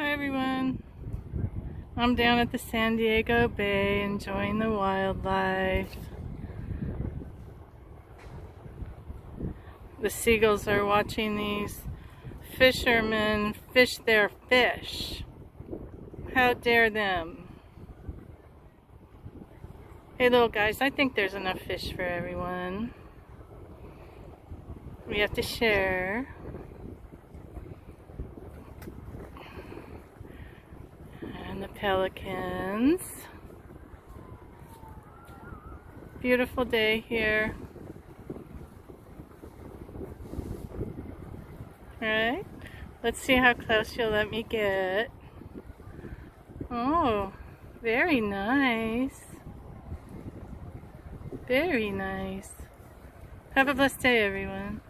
Hi everyone, I'm down at the San Diego Bay enjoying the wildlife. The seagulls are watching these fishermen fish their fish. How dare them? Hey little guys, I think there's enough fish for everyone. We have to share. And the pelicans. Beautiful day here. Alright, let's see how close you'll let me get. Oh, very nice. Very nice. Have a blessed day, everyone.